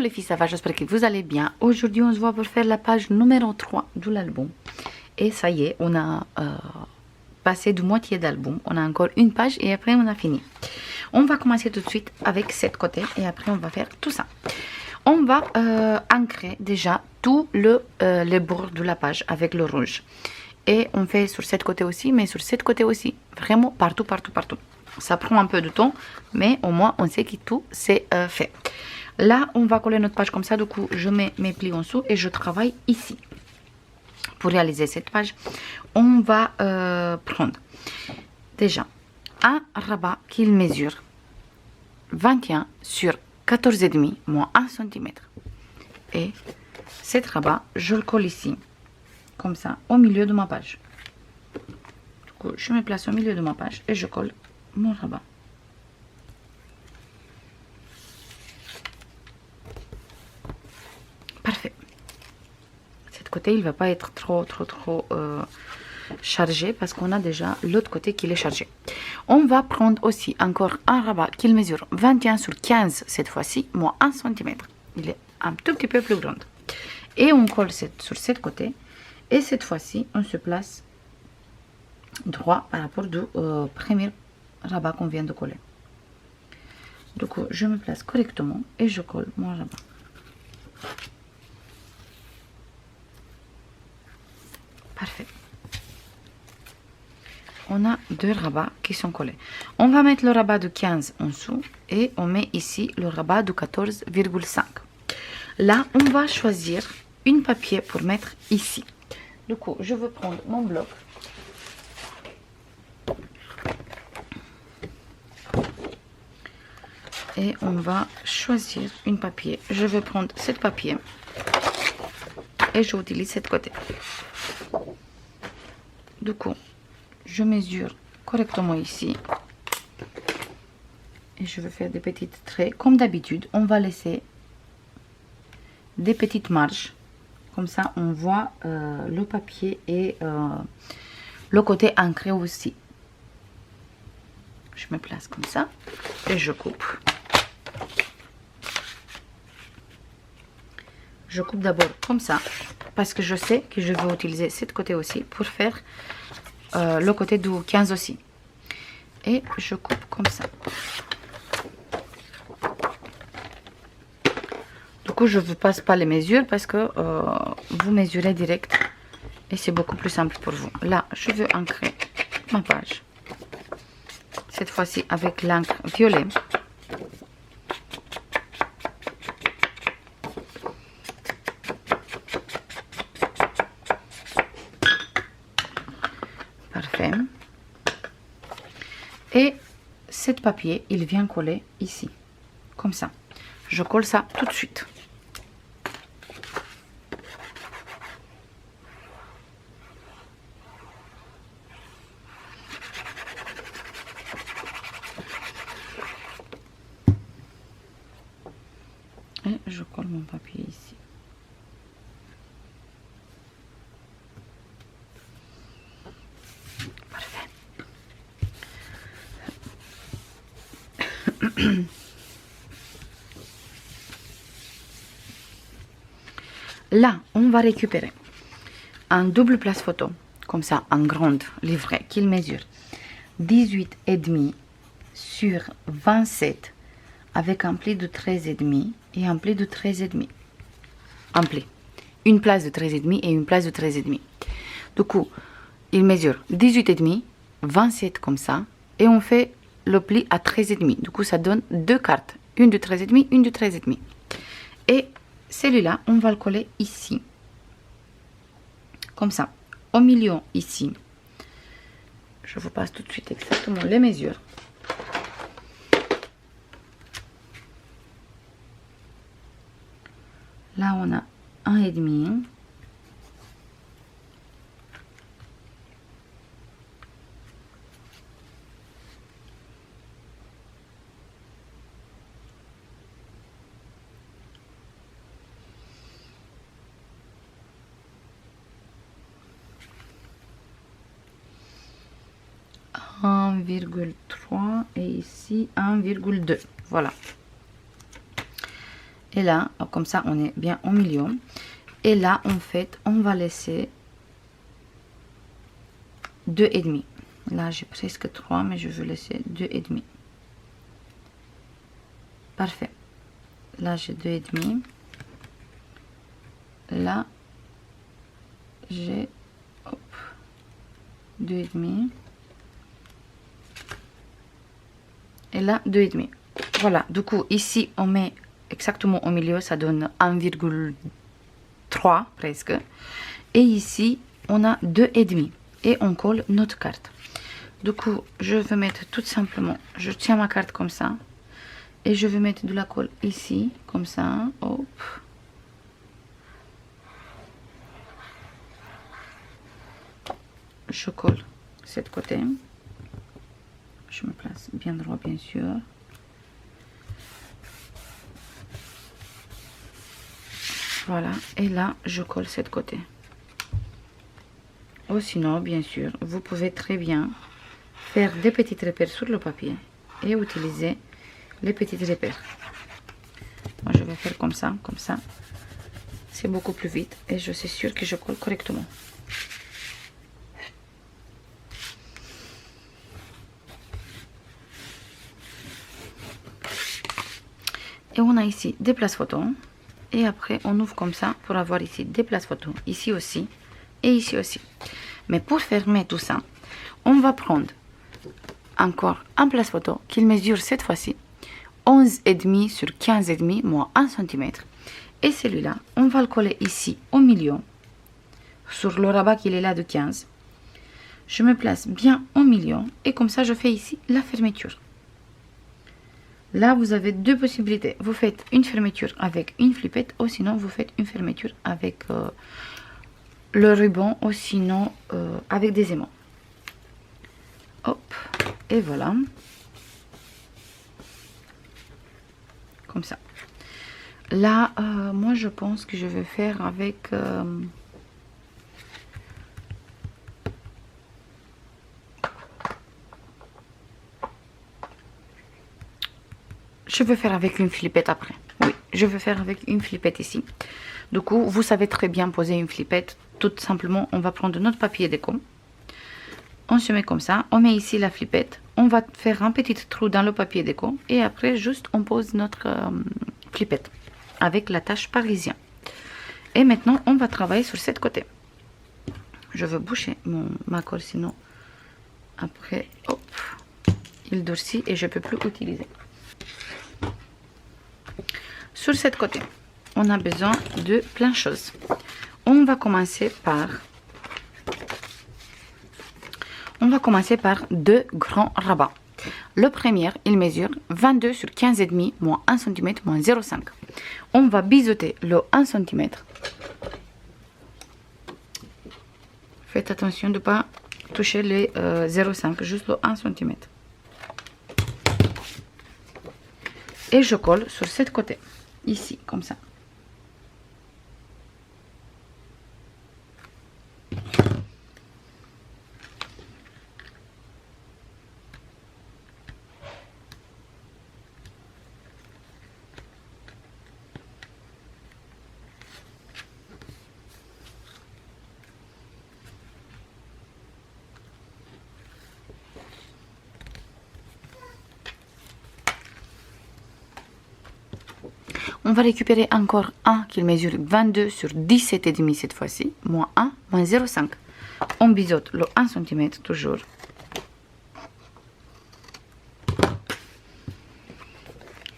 les filles, ça va, j'espère que vous allez bien. Aujourd'hui, on se voit pour faire la page numéro 3 de l'album. Et ça y est, on a passé de moitié d'album. On a encore une page et après on a fini. On va commencer tout de suite avec cette côté et après on va faire tout ça. On va ancrer déjà tout les bords de la page avec le rouge. Et on fait sur cette côté aussi, mais sur cette côté aussi. Vraiment partout, partout, partout. Ça prend un peu de temps, mais au moins on sait que tout c'est fait. Là, on va coller notre page comme ça. Du coup, je mets mes plis en dessous et je travaille ici. Pour réaliser cette page, on va prendre déjà un rabat qui mesure 21 sur 14,5 moins 1 cm. Et cet rabat, je le colle ici, comme ça, au milieu de ma page. Du coup, je me place au milieu de ma page et je colle mon rabat. Parfait. Cet côté, il ne va pas être trop chargé parce qu'on a déjà l'autre côté qui est chargé. On va prendre aussi encore un rabat qui mesure 21 sur 15 cette fois-ci, moins 1 cm. Il est un tout petit peu plus grand. Et on colle sur cette côté. Et cette fois-ci, on se place droit par rapport au premier rabat qu'on vient de coller. Du coup, je me place correctement et je colle mon rabat. Parfait. On a deux rabats qui sont collés. On va mettre le rabat de 15 en dessous et on met ici le rabat de 14,5. Là, on va choisir une papier pour mettre ici. Du coup, je veux prendre mon bloc. Et on va choisir une papier. Je vais prendre cette papier. Et j'utilise cette côté. Du coup, je mesure correctement ici. Et je vais faire des petits traits. Comme d'habitude, on va laisser des petites marges. Comme ça, on voit le papier et le côté ancré aussi. Je me place comme ça et je coupe. Je coupe d'abord comme ça parce que je sais que je vais utiliser cette côté aussi pour faire le côté du 15 aussi. Et je coupe comme ça. Du coup, je ne vous passe pas les mesures parce que vous mesurez direct et c'est beaucoup plus simple pour vous. Là, je veux ancrer ma page. Cette fois-ci avec l'encre violet. Parfait. Et cet papier, il vient coller ici. Comme ça. Je colle ça tout de suite. Et je colle mon papier ici. Parfait. Là, on va récupérer un double place photo, comme ça, en grande livret, qu'il mesure 18,5 sur 27 avec un pli de 13,5 et un pli de 13,5. Un pli. Une place de 13,5 et une place de 13,5. Du coup, il mesure 18,5, 27 comme ça, et on fait le pli à 13,5. Du coup, ça donne deux cartes. Une de 13,5, une de 13,5. Et celui-là, on va le coller ici. Comme ça. Au milieu, ici. Je vous passe tout de suite exactement les mesures. Là, on a 1,5. « 1,3 et ici 1,2. Voilà. Et là, comme ça, on est bien au milieu. Et là, en fait, on va laisser 2,5. Là, j'ai presque 3, mais je veux laisser 2,5. Parfait. Là, j'ai 2,5. Là, j'ai 2,5. Et là, 2,5. Voilà, du coup, ici, on met exactement au milieu, ça donne 1,3 presque. Et ici, on a 2,5. Et on colle notre carte. Du coup, je vais mettre tout simplement, je tiens ma carte comme ça. Et je vais mettre de la colle ici, comme ça. Hop. Je colle cette côté. Je me place bien droit, bien sûr. Voilà. Et là, je colle cette côté. Ou sinon, bien sûr, vous pouvez très bien faire des petits repères sur le papier et utiliser les petits repères. Moi, je vais faire comme ça, c'est beaucoup plus vite et je suis sûre que je colle correctement. Et on a ici des places photos et après on ouvre comme ça pour avoir ici des places photos, ici aussi et ici aussi. Mais pour fermer tout ça, on va prendre encore un place photo qui mesure cette fois-ci 11,5 sur 15,5 moins 1 cm. Et celui-là, on va le coller ici au milieu, sur le rabat qu'il est là de 15. Je me place bien au milieu et comme ça je fais ici la fermeture. Là, vous avez deux possibilités. Vous faites une fermeture avec une flippette ou sinon vous faites une fermeture avec le ruban ou sinon avec des aimants. Hop, et voilà. Comme ça. Là, moi je pense que je vais faire avec... je vais faire avec une flippette après. Oui, je vais faire avec une flippette ici. Du coup, vous savez très bien poser une flippette. Tout simplement, on va prendre notre papier déco. On se met comme ça. On met ici la flippette. On va faire un petit trou dans le papier déco. Et après, juste, on pose notre flippette avec la tache parisienne. Et maintenant, on va travailler sur cette côté. Je veux boucher ma colle, sinon, après, hop, il durcit et je ne peux plus utiliser. Sur cette côté, on a besoin de plein de choses. On va commencer par deux grands rabats. Le premier, il mesure 22 sur 15,5 moins 1 cm moins 0,5. On va biseauter le 1 cm. Faites attention de ne pas toucher les 0,5, juste le 1 cm. Et je colle sur cette côté. Ici, comme ça. On va récupérer encore un qui mesure 22 sur 17,5 cette fois-ci, moins 1, moins 0,5. On biseaute le 1 cm toujours.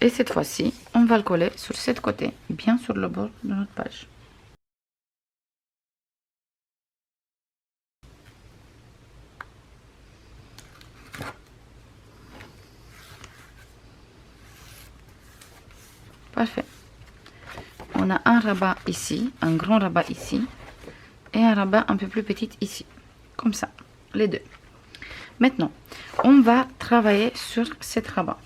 Et cette fois-ci, on va le coller sur cette côté, bien sur le bord de notre page. Parfait. On a un rabat ici, un grand rabat ici, et un rabat un peu plus petit ici. Comme ça, les deux. Maintenant, on va travailler sur cette rabat.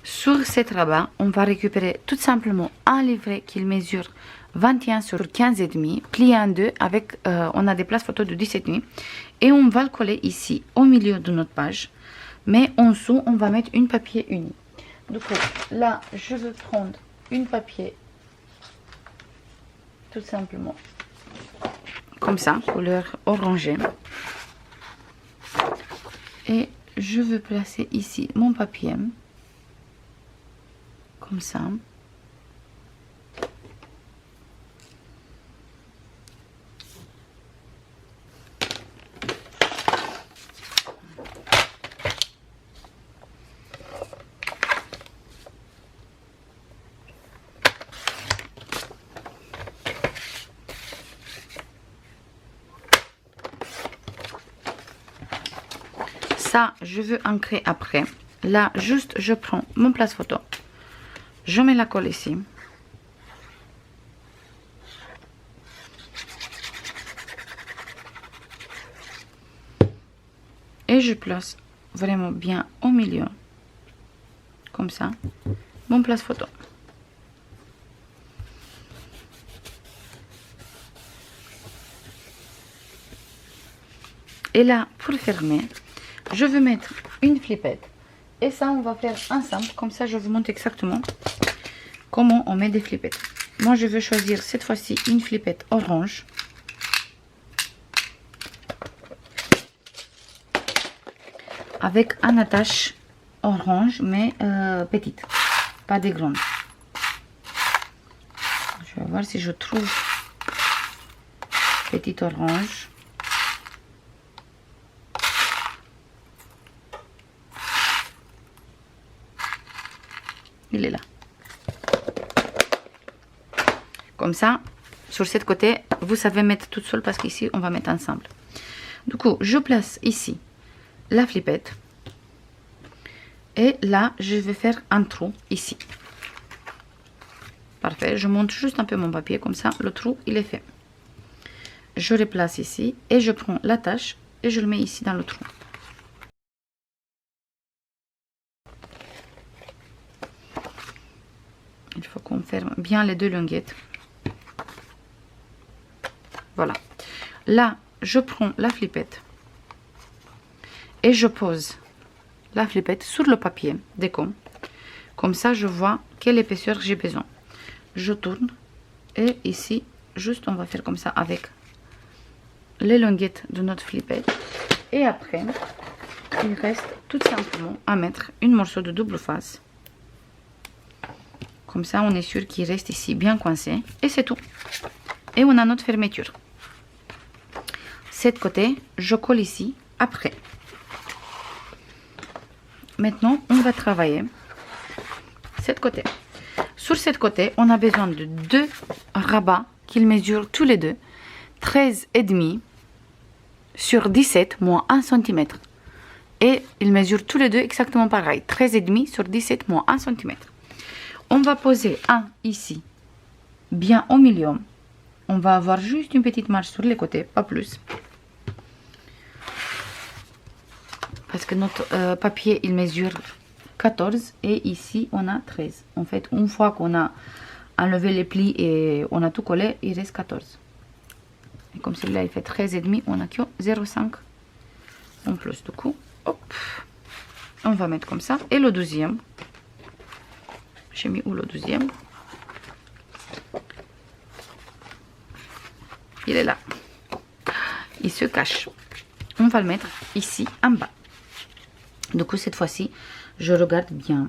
Sur cette rabat, on va récupérer tout simplement un livret qui mesure 21 sur 15,5, plié en deux avec, on a des places photos de 17,5. Et on va le coller ici, au milieu de notre page. Mais en dessous, on va mettre une papier uni. Du coup, là, je veux prendre une papier, tout simplement, comme ça, couleur orangée. Et je veux placer ici mon papier, comme ça. Ça, je veux ancrer après. Là, juste, je prends mon place photo. Je mets la colle ici. Et je place vraiment bien au milieu. Comme ça. Mon place photo. Et là, pour fermer, je vais mettre une flippette. Et ça, on va faire ensemble. Comme ça, je vous montre exactement comment on met des flippettes. Moi, je veux choisir cette fois-ci une flippette orange. Avec un attache orange, mais petite. Pas des grandes. Je vais voir si je trouve petite orange. Il est là. Comme ça, sur cette côté, vous savez mettre toute seule parce qu'ici, on va mettre ensemble. Du coup, je place ici la flippette. Et là, je vais faire un trou ici. Parfait. Je monte juste un peu mon papier. Comme ça, le trou, il est fait. Je le place ici. Et je prends l'attache et je le mets ici dans le trou. Il faut qu'on ferme bien les deux languettes. Voilà. Là, je prends la flippette. Et je pose la flippette sur le papier déco. Comme ça, je vois quelle épaisseur j'ai besoin. Je tourne. Et ici, juste, on va faire comme ça avec les languettes de notre flippette. Et après, il reste tout simplement à mettre une morceau de double face. Comme ça, on est sûr qu'il reste ici bien coincé. Et c'est tout. Et on a notre fermeture. Cette côté, je colle ici après. Maintenant, on va travailler cette côté. Sur cette côté, on a besoin de deux rabats qu'ils mesurent tous les deux 13,5 sur 17 moins 1 cm. Et ils mesurent tous les deux exactement pareil. 13,5 sur 17 moins 1 cm. On va poser un ici, bien au milieu. On va avoir juste une petite marge sur les côtés, pas plus. Parce que notre papier, il mesure 14 et ici, on a 13. En fait, une fois qu'on a enlevé les plis et on a tout collé, il reste 14. Et comme celui-là, il fait 13,5, on a que 0,5 en plus. Du coup, hop, on va mettre comme ça. Et le deuxième. J'ai mis où le deuxième? Il est là. Il se cache. On va le mettre ici en bas. Du coup, cette fois-ci, je regarde bien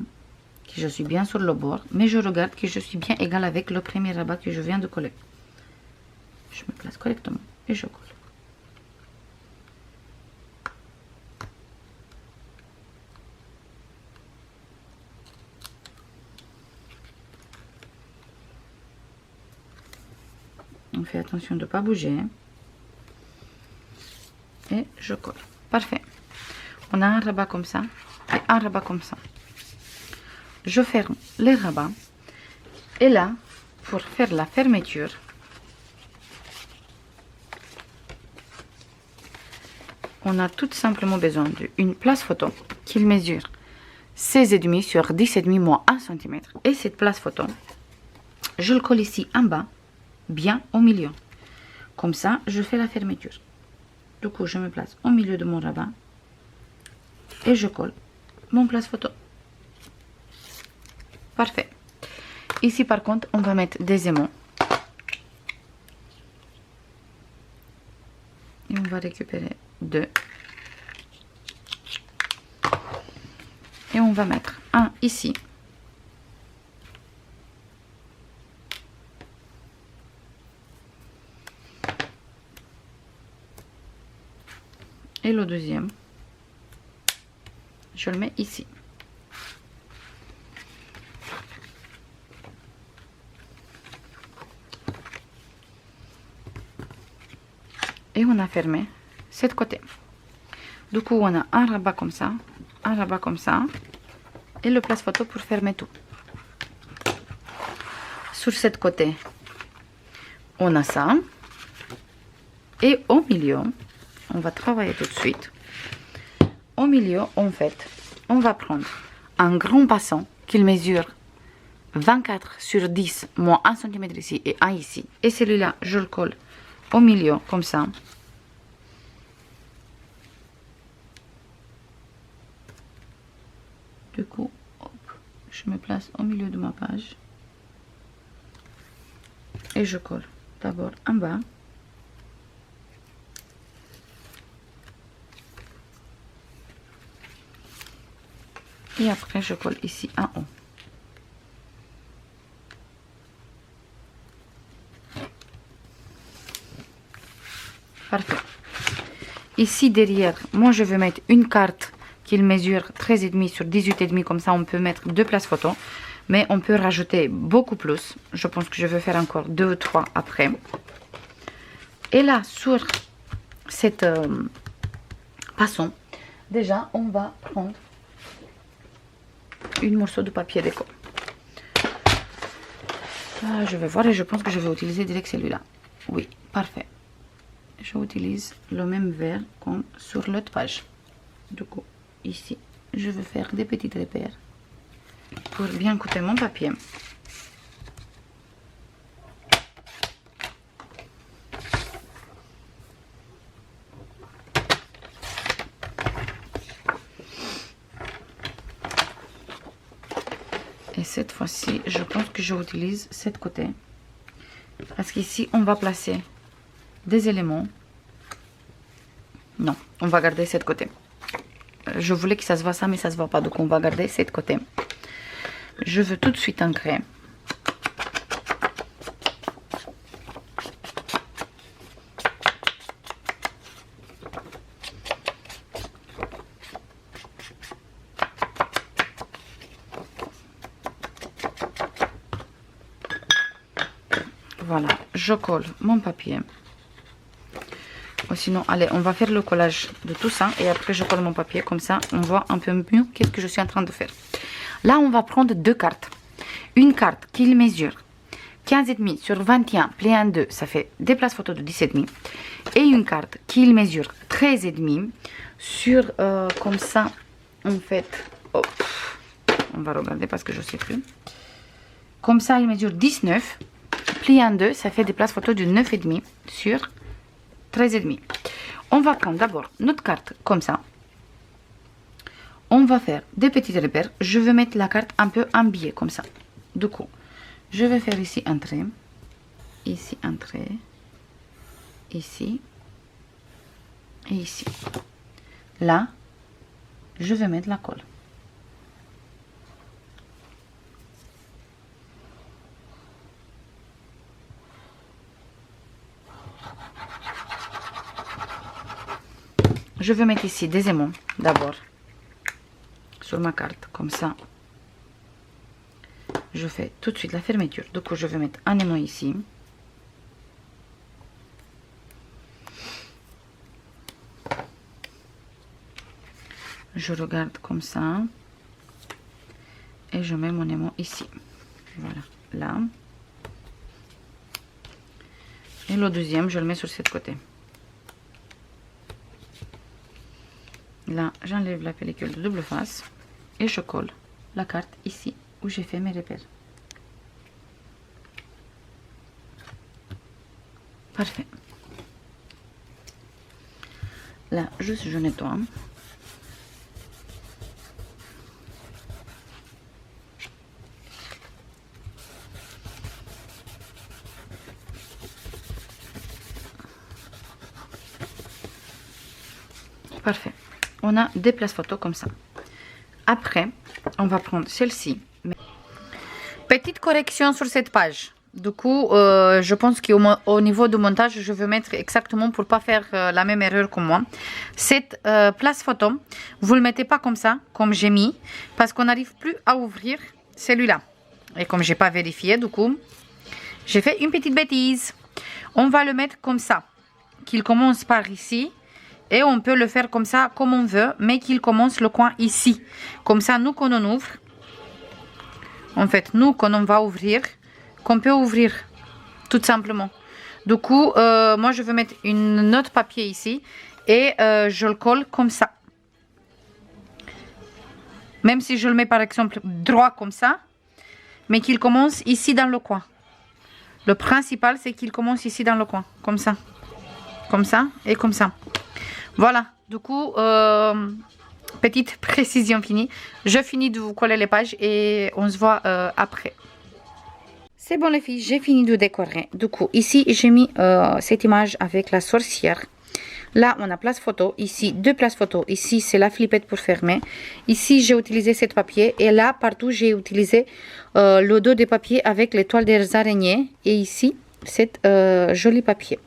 que je suis bien sur le bord. Mais je regarde que je suis bien égal avec le premier rabat que je viens de coller. Je me place correctement et je colle. On fait attention de ne pas bouger. Et je colle. Parfait. On a un rabat comme ça et un rabat comme ça. Je ferme les rabats. Et là, pour faire la fermeture, on a tout simplement besoin d'une place photo qui mesure 16,5 sur 10,5 moins 1 cm. Et cette place photo, je le colle ici en bas. bien au milieu. Comme ça, je fais la fermeture. Du coup, je me place au milieu de mon rabat et je colle mon place photo. Parfait. Ici, par contre, on va mettre des aimants. Et on va récupérer 2. Et on va mettre un ici. Et le deuxième, je le mets ici. Et on a fermé cette côté. Du coup, on a un rabat comme ça, un rabat comme ça, et le place photo pour fermer tout. Sur cette côté, on a ça. Et au milieu, on va travailler tout de suite. Au milieu, en fait, on va prendre un grand bassin qui mesure 24 sur 10, moins 1 cm ici et 1 ici. Et celui-là, je le colle au milieu, comme ça. Du coup, hop, je me place au milieu de ma page. Et je colle d'abord en bas. Et après, je colle ici en haut. Parfait. Ici derrière, moi je vais mettre une carte qui mesure 13,5 sur 18,5. Comme ça, on peut mettre 2 places photo. Mais on peut rajouter beaucoup plus. Je pense que je vais faire encore 2 ou 3 après. Et là, sur cette façon, déjà, on va prendre une morceau de papier déco. Là, je vais voir et je pense que je vais utiliser direct celui-là. Oui, parfait. J'utilise le même vert comme sur l'autre page. Du coup, ici, je vais faire des petits repères pour bien couper mon papier. Et cette fois-ci, je pense que j'utilise cette côté. Parce qu'ici, on va placer des éléments. Non, on va garder cette côté. Je voulais que ça se voit ça, mais ça se voit pas. Donc, on va garder cette côté. Je veux tout de suite ancrer. Voilà, je colle mon papier. Ou sinon, allez, on va faire le collage de tout ça. Et après, je colle mon papier. Comme ça, on voit un peu mieux qu'est-ce que je suis en train de faire. Là, on va prendre 2 cartes. Une carte qui mesure 15,5 sur 21, plié en 2. Ça fait des places photos de 17,5. Et une carte qui mesure 13,5 sur, comme ça, en fait, hop, on va regarder parce que je ne sais plus. Comme ça, il mesure 19. Plié en 2, ça fait des places photos de 9,5 sur 13,5. On va prendre d'abord notre carte comme ça. On va faire des petits repères. Je vais mettre la carte un peu en biais comme ça. Du coup, je vais faire ici un trait. Ici un trait. Ici. Et ici. Là, je vais mettre la colle. Je vais mettre ici des aimants d'abord sur ma carte, comme ça. Je fais tout de suite la fermeture. Du coup, je vais mettre un aimant ici. Je regarde comme ça. Et je mets mon aimant ici. Voilà, là. Et le deuxième, je le mets sur cette côté. Là, j'enlève la pellicule de double face et je colle la carte ici où j'ai fait mes repères. Parfait. Là, juste je nettoie. Parfait. On a des places photos comme ça. Après, on va prendre celle-ci. Petite correction sur cette page. Du coup, je pense qu'au niveau du montage, je vais mettre exactement pour pas faire la même erreur que moi. Cette place photo, vous le mettez pas comme ça, comme j'ai mis, parce qu'on n'arrive plus à ouvrir celui-là. Et comme j'ai pas vérifié, du coup, j'ai fait une petite bêtise. On va le mettre comme ça, qu'il commence par ici. Et on peut le faire comme ça, comme on veut, mais qu'il commence le coin ici. Comme ça, nous, quand on ouvre, en fait, nous, quand on va ouvrir, qu'on peut ouvrir, tout simplement. Du coup, moi, je vais mettre une autre papier ici et je le colle comme ça. Même si je le mets, par exemple, droit comme ça, mais qu'il commence ici dans le coin. Le principal, c'est qu'il commence ici dans le coin, comme ça et comme ça. Voilà, du coup, petite précision finie. Je finis de vous coller les pages et on se voit après. C'est bon les filles, j'ai fini de décorer. Du coup, ici, j'ai mis cette image avec la sorcière. Là, on a place photo. Ici, deux places photo. Ici, c'est la flippette pour fermer. Ici, j'ai utilisé ce papier. Et là, partout, j'ai utilisé le dos des papiers avec les toiles des araignées. Et ici, cet joli papier.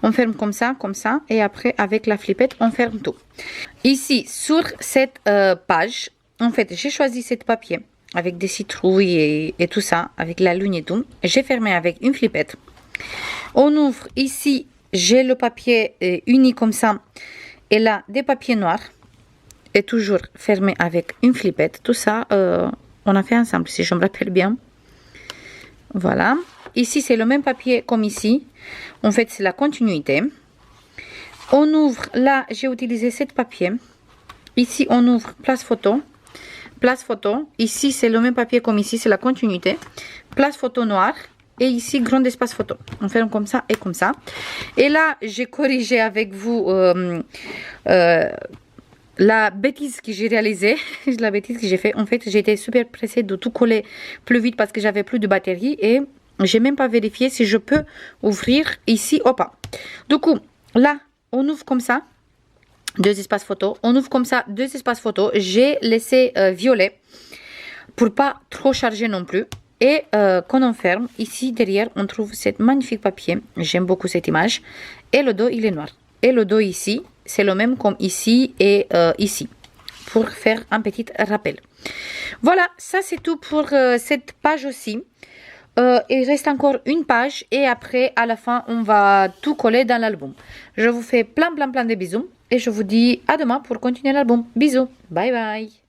On ferme comme ça. Et après, avec la flippette, on ferme tout. Ici, sur cette page, en fait, j'ai choisi ce papier avec des citrouilles et tout ça, avec la lune et tout. J'ai fermé avec une flippette. On ouvre ici. J'ai le papier uni comme ça. Et là, des papiers noirs. Et toujours fermé avec une flippette. Tout ça, on a fait ensemble, si je me rappelle bien. Voilà. Ici, c'est le même papier comme ici. En fait, c'est la continuité. On ouvre, là, j'ai utilisé ce papier. Ici, on ouvre place photo. Place photo. Ici, c'est le même papier comme ici, c'est la continuité. Place photo noire. Et ici, grand espace photo. On ferme comme ça et comme ça. Et là, j'ai corrigé avec vous la bêtise que j'ai réalisée. La bêtise que j'ai fait. En fait, j'étais super pressée de tout coller plus vite parce que j'avais plus de batterie. Et j'ai même pas vérifié si je peux ouvrir ici ou pas. Du coup, là, on ouvre comme ça. Deux espaces photo. On ouvre comme ça deux espaces photo. J'ai laissé violet pour pas trop charger non plus. Et quand on ferme, ici derrière, on trouve cette magnifique papier. J'aime beaucoup cette image. Et le dos, il est noir. Et le dos ici, c'est le même comme ici et ici. Pour faire un petit rappel. Voilà, ça c'est tout pour cette page aussi. Il reste encore une page. Et après, à la fin, on va tout coller dans l'album. Je vous fais plein de bisous. Et je vous dis à demain pour continuer l'album. Bisous. Bye bye.